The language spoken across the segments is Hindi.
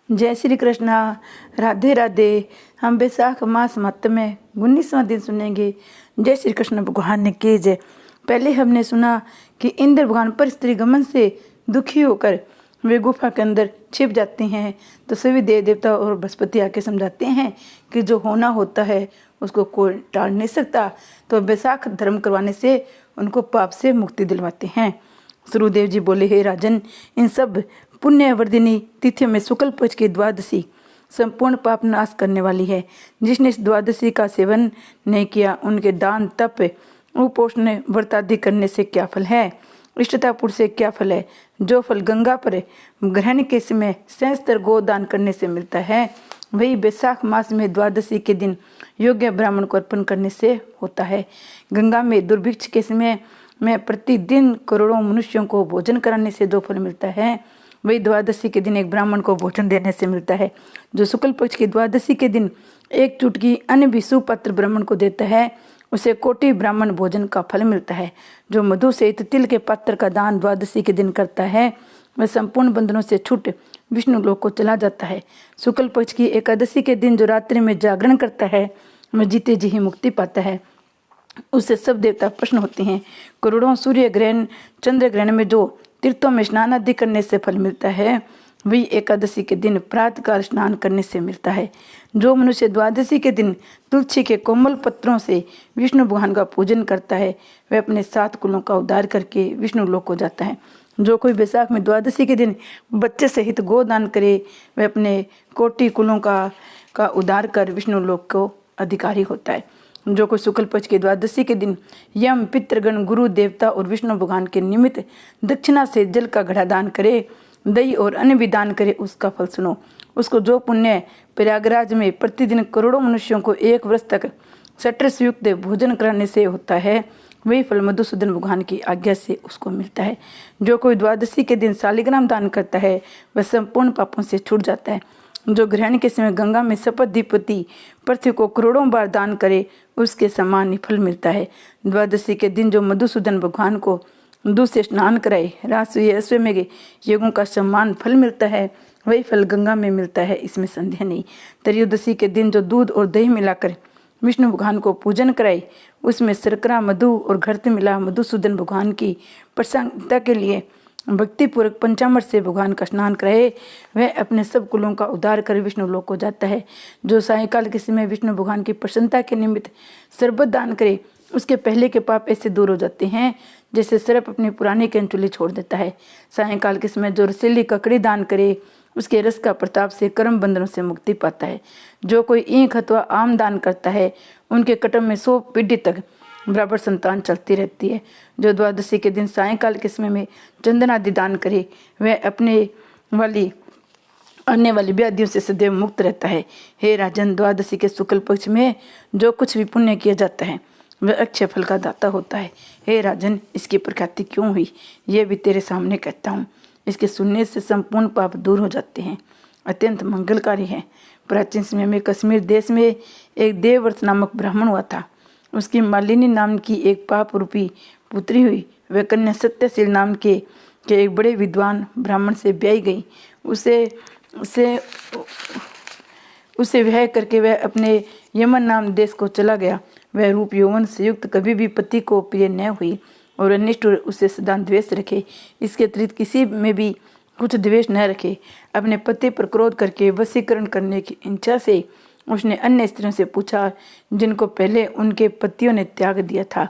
जय श्री कृष्णा, राधे राधे। हम बैसाख मास महत्म में 19वां दिन सुनेंगे। जय श्री कृष्ण भगवान ने की जय। पहले हमने सुना कि इंद्र भगवान पर स्त्री गमन से दुखी होकर वे गुफा के अंदर छिप जाते हैं, तो सभी देव देवता और बृहस्पति आके समझाते हैं कि जो होना होता है उसको कोई टाल नहीं सकता, तो बैसाख धर्म करवाने से उनको पाप से मुक्ति दिलवाते हैं। सूर्यदेव जी बोले, हे राजन, इन सब पुण्यवर्धिनी तिथियों में शुक्ल पक्ष की द्वादशी संपूर्ण पाप नाश करने वाली है। जिसने इस द्वादशी का सेवन नहीं किया, उनके दान तप उपोषण व्रत आदि करने से क्या फल है, इष्टतापुर से क्या फल है। जो फल गंगा पर ग्रहण के समय सहस्त्र गोदान करने से मिलता है, वही बैसाख मास में द्वादशी के दिन योग्य ब्राह्मण को अर्पण करने से होता है। गंगा में दुर्भिक्ष के समय में प्रतिदिन करोड़ों मनुष्यों को भोजन कराने से जो फल मिलता है, वही द्वादशी के दिन एक ब्राह्मण को भोजन देने से मिलता है। जो शुक्ल पक्ष की द्वादशी के दिन एक चुटकी अन्न भी सुपात्र ब्राह्मण को देता है, उसे कोटि ब्राह्मण भोजन का फल मिलता है। जो मधु सहित तिल के पात्र का दान द्वादशी के दिन करता है, वह संपूर्ण बंधनों से छूट विष्णु लोक को चला जाता है। शुक्ल पक्ष की एकादशी के दिन जो रात्रि में जागरण करता है, वह जीते जी ही मुक्ति पाता है। उससे सब देवता प्रसन्न होते हैं। करोड़ों सूर्य ग्रहण चंद्र ग्रहण में जो तीर्थों में स्नान आदि करने से फल मिलता है, वही एकादशी के दिन प्रातःकाल स्नान करने से मिलता है। जो मनुष्य द्वादशी के दिन तुलसी के कोमल पत्रों से विष्णु भगवान का पूजन करता है, वह अपने 7 कुलों का उद्धार करके विष्णु लोक को जाता है। जो कोई बैसाख में द्वादशी के दिन बच्चे सहित गोदान करे, वह अपने कोटि कुलों का उद्धार कर विष्णु लोक को अधिकारी होता है। जो कोई शुक्ल पक्ष की द्वादशी के दिन यम पितृगण गुरु देवता और विष्णु भगवान के निमित्त दक्षिणा से जल का घड़ा दान करे, दही और अन्न भी दान करे, उसका फल सुनो। उसको जो पुण्य प्रयागराज में प्रतिदिन करोड़ों मनुष्यों को 1 वर्ष तक सट्रस युक्त भोजन कराने से होता है, वही फल मधुसूदन भगवान की आज्ञा से उसको मिलता है। जो कोई द्वादशी के दिन शालिग्राम दान करता है, वह संपूर्ण पापों से छूट जाता है। जो ग्रहण के समय गंगा में शपथदीपति पृथ्वी को करोड़ों बार दान करे, उसके समान ही फल मिलता है। द्वादशी के दिन जो मधुसूदन भगवान को दूध से स्नान कराए, राजसूय अश्वमेघ यज्ञों का सम्मान फल मिलता है, वही फल गंगा में मिलता है, इसमें संदेह नहीं। त्रयोदशी के दिन जो दूध और दही मिलाकर विष्णु भगवान को पूजन कराए, उसमें शर्करा मधु और घृत मिला मधुसूदन भगवान की प्रसन्नता के लिए भक्तिपूर्वक पंचामृत से भगवान का स्नान कराए, वह अपने सब कुलों का उद्धार कर विष्णु लोक को जाता है। जो सायंकाल के समय विष्णु भगवान की प्रसन्नता के निमित्त शरबत दान करे, उसके पहले के पाप ऐसे दूर हो जाते हैं जैसे सर्प अपनी पुरानी कैंचुली छोड़ देता है। सायंकाल के समय जो रसीली ककड़ी दान करे, उसके रस का प्रताप से कर्म बंधनों से मुक्ति पाता है। जो कोई ईंख अथवा आम दान करता है, उनके कटम में 100 पीढ़ी तक बराबर संतान चलती रहती है। जो द्वादशी के दिन सायंकाल के समय में चंदन आदि दान करे, वह आने वाली व्याधियों से सदैव मुक्त रहता है। हे राजन, द्वादशी के शुक्ल पक्ष में जो कुछ भी पुण्य किया जाता है, वह अक्षय फल का दाता होता है। हे राजन, इसकी प्रख्याति क्यों हुई, यह भी तेरे सामने कहता हूँ। इसके सुनने से संपूर्ण पाप दूर हो जाते हैं, अत्यंत मंगलकारी है। प्राचीन समय में कश्मीर देश में एक देवव्रत नामक ब्राह्मण हुआ था। उसकी मालिनी नाम की एक पाप रूपी पुत्री हुई। वह कन्या सत्यशील नाम के एक बड़े विद्वान ब्राह्मण से ब्याही गई। उसे विवाह करके वह अपने यमन नाम देश को चला गया। वह रूप यौवन से युक्त कभी भी पति को प्रिय न हुई और निष्ठुर उसे सदा द्वेष रखे। इसके अतिरिक्त किसी में भी कुछ द्वेष न रखे। अपने पति पर क्रोध करके वशीकरण करने की इच्छा से उसने अन्य स्त्रियों से पूछा, जिनको पहले उनके पतियों ने त्याग दिया था।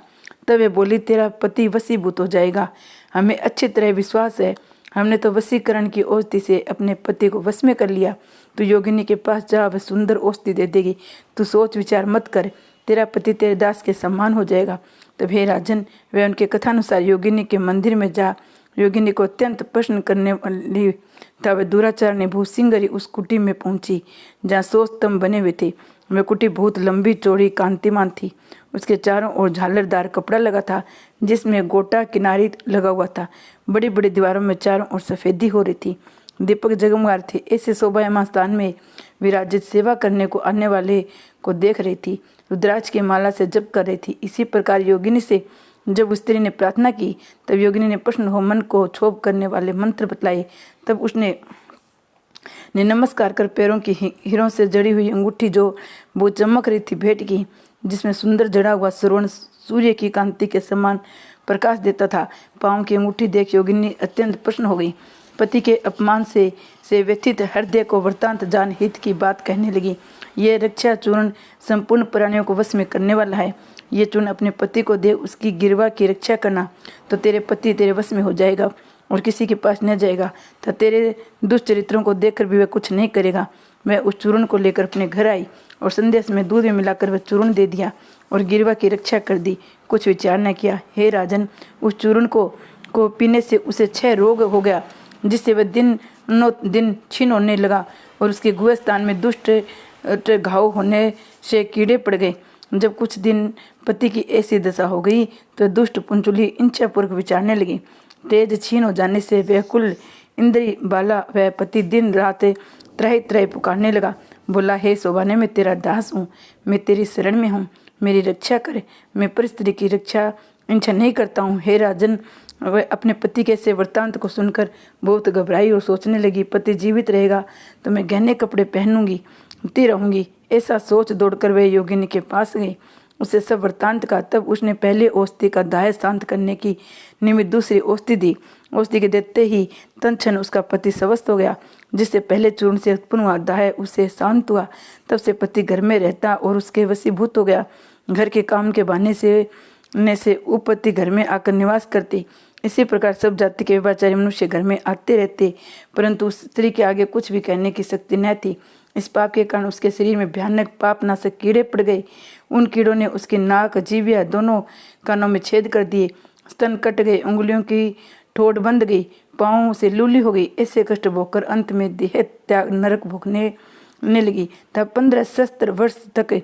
तब वे बोली, तेरा पति वशीभूत हो जाएगा, हमें अच्छी तरह विश्वास है। हमने तो वशीकरण की औषधि से अपने पति को वश में कर लिया। तू योगिनी के पास जा, वह सुंदर औषधि दे देगी। तू सोच विचार मत कर, तेरा पति तेरे दास के समान हो जाएगा। तब हे राजन, वह उनके कथानुसार योगिनी के मंदिर में जा योगिनी को अत्यंत प्रश्न करने वाली था। वह दुराचारणी भूसिंगरी उस कुटी में पहुंची जहाँ 100 स्तंभ बने हुए थे। वह कुटी बहुत लंबी चौड़ी कांतिमान थी। उसके चारों ओर झालरदार कपड़ा लगा था, जिसमें गोटा किनारी लगा हुआ था। बड़ी बड़ी दीवारों में चारों ओर सफेदी हो रही थी, दीपक जगमगा रहे थे। ऐसे शोभायमान स्थान में विराजित सेवा करने को आने वाले को देख रही थी। रुद्राक्ष की माला से जप कर रही थी। इसी प्रकार योगिनी से जब उस स्त्री ने प्रार्थना की, तब योगिनी ने प्रश्न हो मन को क्षोभ करने वाले मंत्र बतलाए। तब उसने ने नमस्कार कर पैरों की हीरों से जड़ी हुई अंगूठी जो वो चमक रही थी भेंट की, जिसमें सुंदर जड़ा हुआ स्वर्ण सूर्य की कांति के समान प्रकाश देता था। पाँव की अंगूठी देख योगिनी अत्यंत प्रसन्न हो गई। पति के अपमान से व्यथित हृदय को वृत्तांत जान हित की बात कहने लगी। ये रक्षा चूर्ण संपूर्ण प्राणियों को वश में करने वाला है। ये चूर्ण अपने पति को दे, उसकी गिरवा की रक्षा करना, तो तेरे पति तेरे वश में हो जाएगा और किसी के पास न जाएगा। तो तेरे दुष्चरित्रों को देखकर भी वह कुछ नहीं करेगा। वह उस चूर्ण को लेकर अपने घर आई और संदेश में दूध में मिलाकर वह चूर्ण दे दिया और गिरवा की रक्षा कर दी। कुछ विचार न किया। हे राजन, उस चूर्ण को पीने से उसे 6 रोग हो गया, जिससे वह दिन छीन होने लगा और उसके गुह स्थान में दुष्ट घाव होने से कीड़े पड़ गए। जब कुछ दिन पति की ऐसी दशा हो गई तो दुष्ट पुंचुली इच्छापूर्वक विचारने लगी। तेज छीन हो जाने से वह कुल इंद्री बाला वह पति दिन रात त्राहि त्राहि पुकारने लगा। बोला, हे शोभाने, मैं तेरा दास हूँ, मैं तेरी शरण में हूँ, मेरी रक्षा करे। मैं परिस्त्री की रक्षा इच्छा नहीं करता हूँ। हे राजन, वह अपने पति के से वृत्तांत को सुनकर बहुत घबराई और सोचने लगी, पति जीवित रहेगा तो मैं गहने कपड़े पहनूंगी रहूंगी। ऐसा सोच दौड़कर वह योगिनी के पास गई, उसे सब वृत्तांत का। तब उसने पहले औषधि का दाह शांत करने की निमित्त दूसरी औषधि दी। औषधि के देते ही तत्क्षण उसका पति स्वस्थ हो गया। जिससे पहले चूर्ण से उत्पन्न हुआ दाह उससे शांत हुआ। तब से पति घर में रहता और उसके वशीभूत हो गया। घर के काम के बहाने से उपपति घर में आकर निवास करती। इसी प्रकार सब जाति के व्यभिचारी मनुष्य घर में आते रहते, परंतु उस स्त्री के आगे कुछ भी कहने की शक्ति न थी। इस पाप के कारण उसके शरीर में भयानक पाप नाशक कीड़े पड़ गए। उन कीड़ों ने उसके नाक, जीभिया दोनों कानों में छेद कर दिए। स्तन कट गए, उंगलियों की ठोड़ बंध गई, पाँव से लूली हो गई। ऐसे कष्ट भोगकर अंत में देह त्याग नरक भोगने लगी। तब 15 सहस्त्र वर्ष तक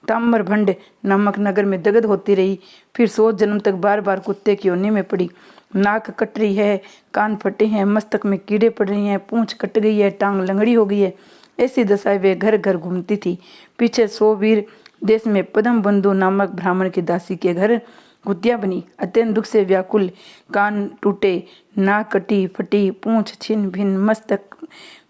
ताम्रभंड नामक नगर में दगद होती रही। फिर 100 जन्म तक बार बार कुत्ते की योनि में पड़ी। नाक कट रही है, कान फटे हैं, मस्तक में कीड़े पड़ रही हैं, पूंछ कट गई है, टांग लंगड़ी हो गई है। ऐसी दशाएं वे घर घर घूमती थी। पीछे 100 वीर देश में पद्म बंधु नामक ब्राह्मण की दासी के घर कुतिया बनी। अत्यंत दुख से व्याकुल, कान टूटे, नाक कटी फटी, पूंछ छिन्न भिन्न, मस्तक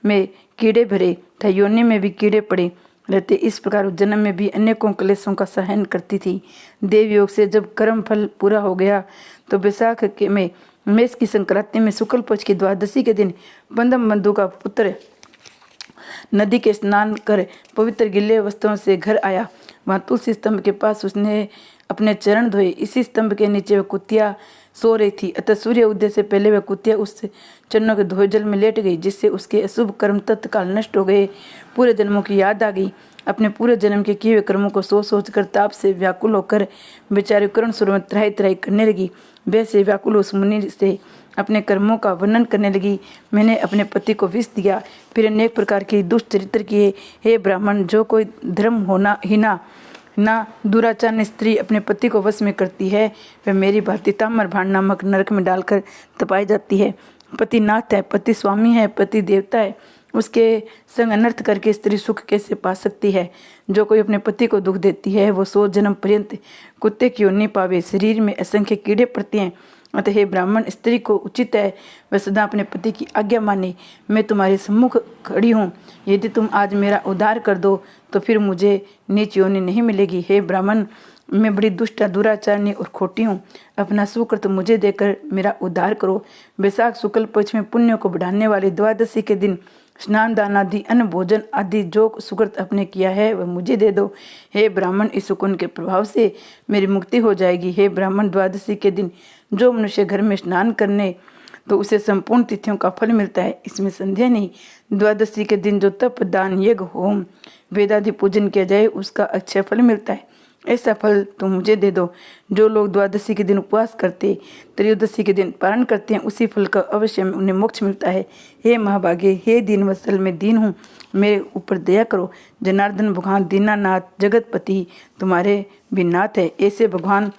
में कीड़े भरे था, योनि में भी कीड़े पड़े रहते। इस प्रकार उस जन्म में भी अनेकों क्लेशों का सहन करती थी। देव योग से जब कर्म फल पूरा हो गया तो बैसाख के में मेष की संक्रांति में शुक्ल पक्ष की द्वादशी के दिन बंधम बंधु का पुत्र नदी के स्नान कर पवित्र गिले वस्त्रों से घर आया। वहाँ तुलसी स्तंभ के पास उसने अपने चरण धोए। इसी स्तंभ के नीचे वह कुतिया सो रही थी। अतः सूर्य उदय से पहले वह कुतिया उस चरणों के धोए जल में लेट गई, जिससे उसके अशुभ कर्म तत्काल नष्ट हो गए। पूरे जन्मों की याद आ गई। अपने पूरे जन्म के किए हुए कर्मों को सोच कर ताप से व्याकुल होकर बेचारी करुण सुर में त्राहि त्राहि करने लगी। वैसे व्याकुल उस मुनि से अपने कर्मों का वर्णन करने लगी। मैंने अपने पति को विष दिया, फिर अनेक प्रकार की दुष्ट चरित्र किए। हे ब्राह्मण, जो कोई धर्म होना ही ना दुराचार स्त्री अपने पति को वश में करती है, वह मेरी भांति ताम्रभांड नामक नरक में डालकर तपाई जाती है। पति नाथ है, पति स्वामी है, पति देवता है, उसके संग अनर्थ करके स्त्री सुख कैसे पा सकती है। जो कोई अपने पति को दुख देती है वो 100 जन्म पर्यंत कुत्ते की योनि पावे। शरीर में असंख्य कीड़े पड़ते हैं। अतः हे ब्राह्मण, स्त्री को उचित है वह सदा अपने पति की आज्ञा माने। मैं तुम्हारे सम्मुख खड़ी हूँ, यदि तुम आज मेरा उद्धार कर दो तो फिर मुझे नीच योनि नहीं मिलेगी। हे ब्राह्मण, मैं बड़ी दुष्ट, दुराचारणी और खोटी हूँ। अपना सुकृत मुझे देकर मेरा उद्धार करो। बैसाख शुक्ल पक्ष में पुण्यों को बढ़ाने वाली द्वादशी के दिन स्नान दान आदि अन्न भोजन आदि जो सुकृत अपने किया है वह मुझे दे दो। हे ब्राह्मण, इस सुकुन के प्रभाव से मेरी मुक्ति हो जाएगी। हे ब्राह्मण, द्वादशी के दिन जो मनुष्य घर में स्नान करने तो उसे संपूर्ण तिथियों का फल मिलता है, इसमें संदेह नहीं। द्वादशी के दिन जो तप दान यज्ञ होम वेदादि पूजन किया जाए उसका अच्छा फल मिलता है। ऐसा फल तुम मुझे दे दो। जो लोग द्वादशी के दिन उपवास करते, त्रयोदशी के दिन पारण करते हैं, उसी फल का अवश्य उन्हें मोक्ष मिलता है। हे महाभागे, हे दीन वत्सल, मैं दीन हूँ, मेरे ऊपर दया करो। जनार्दन भगवान दीनानाथ जगतपति तुम्हारे भी नाथ है। ऐसे भगवान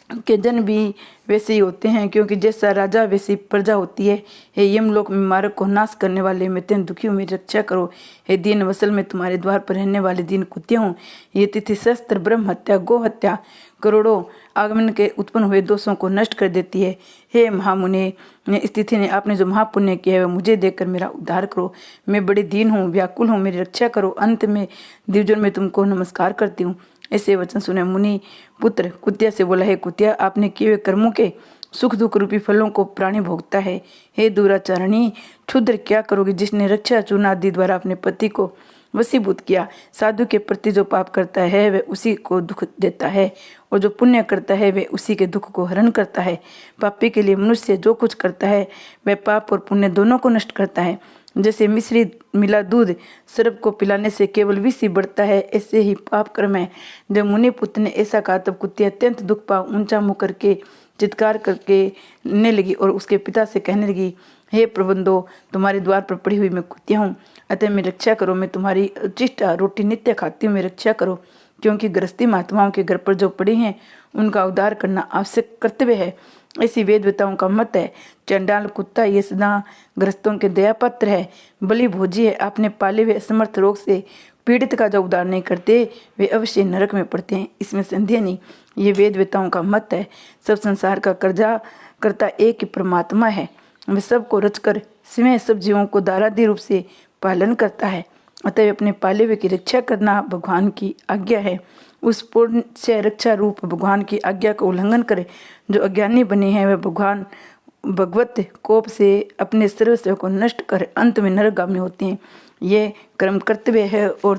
के जन भी वैसे ही होते हैं, क्योंकि जैसा राजा वैसी प्रजा होती है। हे यमलोक में मार्ग को नाश करने वाले, मैं अत्यंत दुखी हूँ, मेरी रक्षा करो। हे दीन वसल, मैं तुम्हारे द्वार पर रहने वाले दीन कुत्या हूँ। ये तिथि शस्त्र, ब्रह्म हत्या, गो हत्या, करोड़ों आगमन के उत्पन्न हुए दोषों को नष्ट कर देती है। हे महामुने, इस तिथि ने आपने जो महापुण्य किया है वह मुझे देखकर मेरा उद्धार करो। मैं बड़ी दीन हूँ, व्याकुल हूँ, मेरी रक्षा करो। अंत में द्विजन में तुमको नमस्कार करती हूँ। ऐसे वचन सुने मुनि पुत्र कुतिया से बोला, हे कुतिया, आपने किए हुए कर्मों के सुख दुख रूपी फलों को प्राणी भोगता है। हे दुराचारणी, क्षुद्र क्या करोगे जिसने रक्षा चूर्ण आदि द्वारा अपने पति को वशीभूत किया। साधु के प्रति जो पाप करता है वह उसी को दुख देता है, और जो पुण्य करता है वह उसी के दुख को हरण करता है। पापी के लिए मनुष्य जो कुछ करता है वह पाप और पुण्य दोनों को नष्ट करता है। जैसे मिश्री मिला दूध सर्प को पिलाने से केवल विष ही बढ़ता है, ऐसे ही पाप कर्म है। जब मुनि पुत्र ने ऐसा कहा तब कुतिया अत्यंत दुख पा ऊंचा मुंह करके चित्कार करके ने लगी और उसके पिता से कहने लगी, हे प्रबंधो, तुम्हारे द्वार पर पड़ी हुई मैं कुतिया हूँ, अतः मेरी रक्षा करो। मैं तुम्हारी उचिष्ट रोटी नित्य खाती हूँ, मेरी रक्षा करो। क्योंकि गृहस्थी महात्माओं के घर पर जो पड़े हैं उनका उद्धार करना आवश्यक कर्तव्य है, ऐसी वेदवेताओं का मत है। चंडाल कुत्ता ये सदा ग्रस्तों के दया पात्र है, बलि भोजी है। आपने पाले हुए असमर्थ रोग से पीड़ित का जो उद्धार नहीं करते वे अवश्य नरक में पड़ते हैं, इसमें संदेह नहीं। ये वेदवेताओं का मत है। सब संसार का कर्जा करता एक ही परमात्मा है, वह सबको रचकर स्वयं सब जीवों को दारादी रूप से पालन करता है। अतः अपने पाले हुए की रक्षा करना भगवान की आज्ञा है। उस पूर्ण से रक्षा रूप भगवान की आज्ञा का उल्लंघन करे जो अज्ञानी बने हैं, वह भगवत कोप से अपने सर्वस्व को नष्ट कर अंत में नरकगामी होते हैं। ये कर्म कर्तव्य है और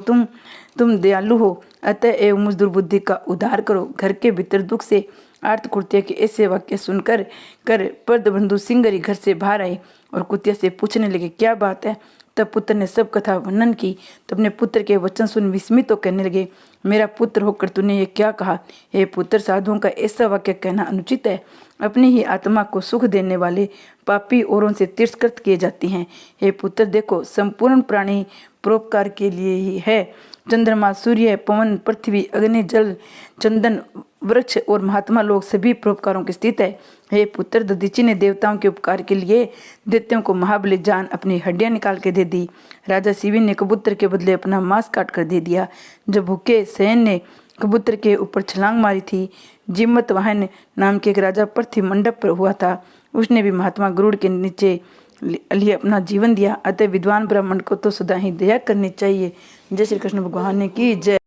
तुम दयालु हो, अतः एवं मुझ दुर्बुद्धि का उद्धार करो। घर के भीतर दुख से आर्त कुतिया के ऐसे वाक्य सुनकर पद्मबंधु सिंगरी घर से बाहर आए और कुतिया से पूछने लगे, क्या बात है। तब पुत्र ने सब कथा वर्णन की। तो अपने पुत्र के वचन सुन विस्मित तो कहने लगे, मेरा पुत्र होकर तूने ये क्या कहा। हे पुत्र, साधुओं का ऐसा वाक्य कहना अनुचित है। अपनी ही आत्मा को सुख देने वाले पापी औरों से तिरस्कृत किए जाते हैं। हे पुत्र, देखो, संपूर्ण प्राणी परोपकार के लिए ही है। चंद्रमा, सूर्य, पवन, पृथ्वी, अग्नि, जल, चंदन, वृक्ष और महात्मा लोग सभी परोपकारों की स्थित है। हे पुत्र, दधीचि ने देवताओं के उपकार के लिए दैत्यों को महाबली जान अपनी हड्डियां निकाल के दे दी। राजा शिवी ने कबूतर के बदले अपना मांस काट कर दे दिया। जब भूखे सैन ने कबूतर के ऊपर छलांग मारी थी, जिम्मत वाहन नाम के एक राजा पृथ्वी मंडप पर हुआ था, उसने भी महात्मा गरुड़ के नीचे लिए अपना जीवन दिया। अतः विद्वान ब्राह्मण को तो सदा ही दया करनी चाहिए। जय श्री कृष्ण भगवान की जय।